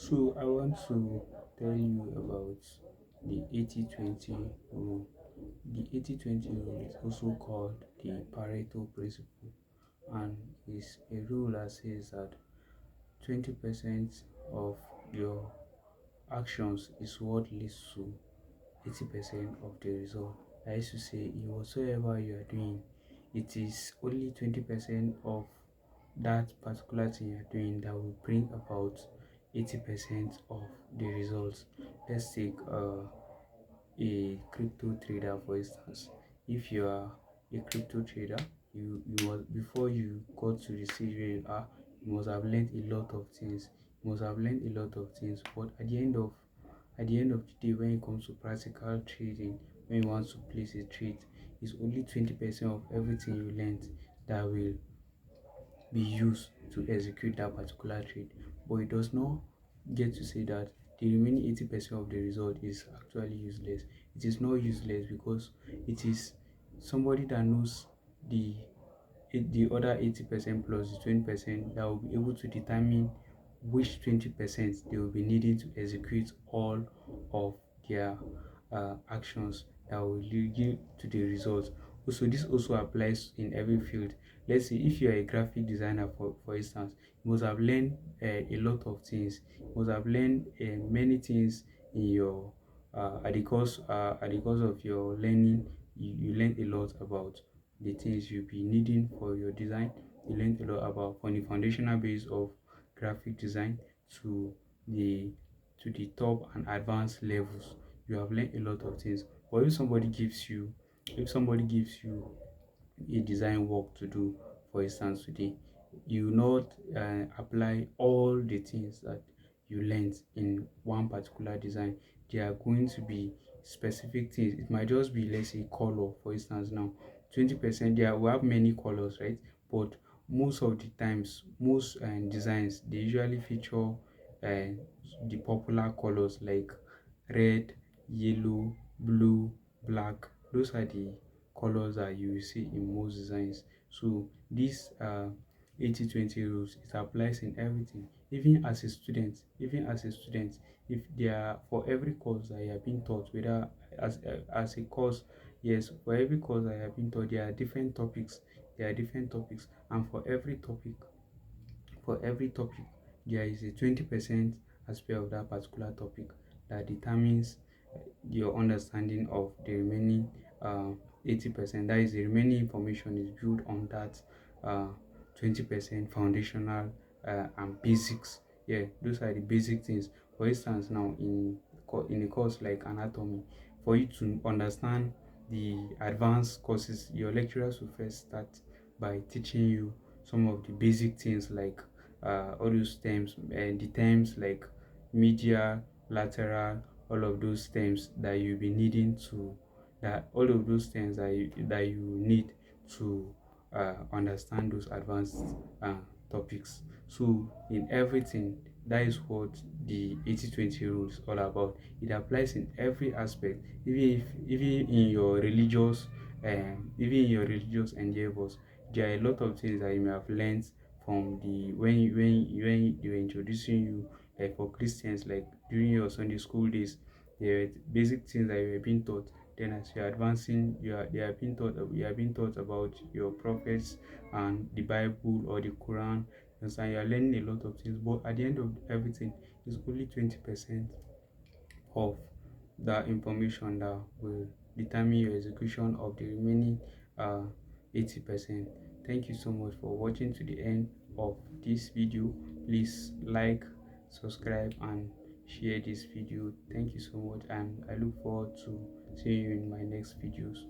So I want to tell you about the 80-20 rule. The 80-20 rule is also called the Pareto principle, and is a rule that says that 20% of your actions is what leads to 80% of the result. I used to say in whatsoever you are doing, it is only 20% of that particular thing you're doing that will bring about 80% of the results. Let's take a crypto trader for instance. If you are a crypto trader, you must, before you got to the stage where you are, you must have learned a lot of things. You must have learned a lot of things, but at the end of the day, when it comes to practical trading, when you want to place a trade, it's only 20% of everything you learned that will be used to execute that particular trade. But it does not get to say that the remaining 80% of the result is actually useless. It is not useless because it is somebody that knows the the other 80% plus the 20% that will be able to determine which 20% they will be needing to execute all of their actions that will lead to the results. Also, this also applies in every field. Let's say if you are a graphic designer, for instance, you must have learned a lot of things. You must have learned many things in your at the course of your learning. You learn a lot about the things you'll be needing for your design. You learn a lot about from the foundational base of graphic design to the top and advanced levels. You have learned a lot of things. But if somebody gives you a design work to do, for instance, today, you not apply all the things that you learned in one particular design. There are going to be specific things. It might just be, let's say, color, for instance. Now 20%, there we have many colors, right? But most of the times, most designs, they usually feature the popular colors like red, yellow, blue, black. Those are the colors that you will see in most designs. So this 80-20 rules, it applies in everything. Even as a student, if there are, for every course that you have been taught, whether as a course, yes, for every course that you have been taught, there are different topics, and for every topic there is a 20% aspect of that particular topic that determines your understanding of the remaining 80%. That is, the remaining information is built on that 20% foundational and basics. Yeah, those are the basic things. For instance, now in a course like anatomy, for you to understand the advanced courses, your lecturers will first start by teaching you some of the basic things like all those terms, and the terms like media, lateral, all of those terms that you'll be needing to that all of those things that you need to understand those advanced uh, topics. So in everything, that is what the 80-20 rule is all about. It applies in every aspect, even in your religious endeavors. There are a lot of things that you may have learned from the when they were introducing you, like for Christians, like during your Sunday school days, there are basic things that you are being taught. Then as you are advancing, you are being taught about your prophets and the Bible or the Quran. And so you are learning a lot of things. But at the end of everything, it's only 20% of the information that will determine your execution of the remaining uh, 80%. Thank you so much for watching to the end of this video. Please like, subscribe, and share this video. Thank you so much, and I look forward to seeing you in my next videos.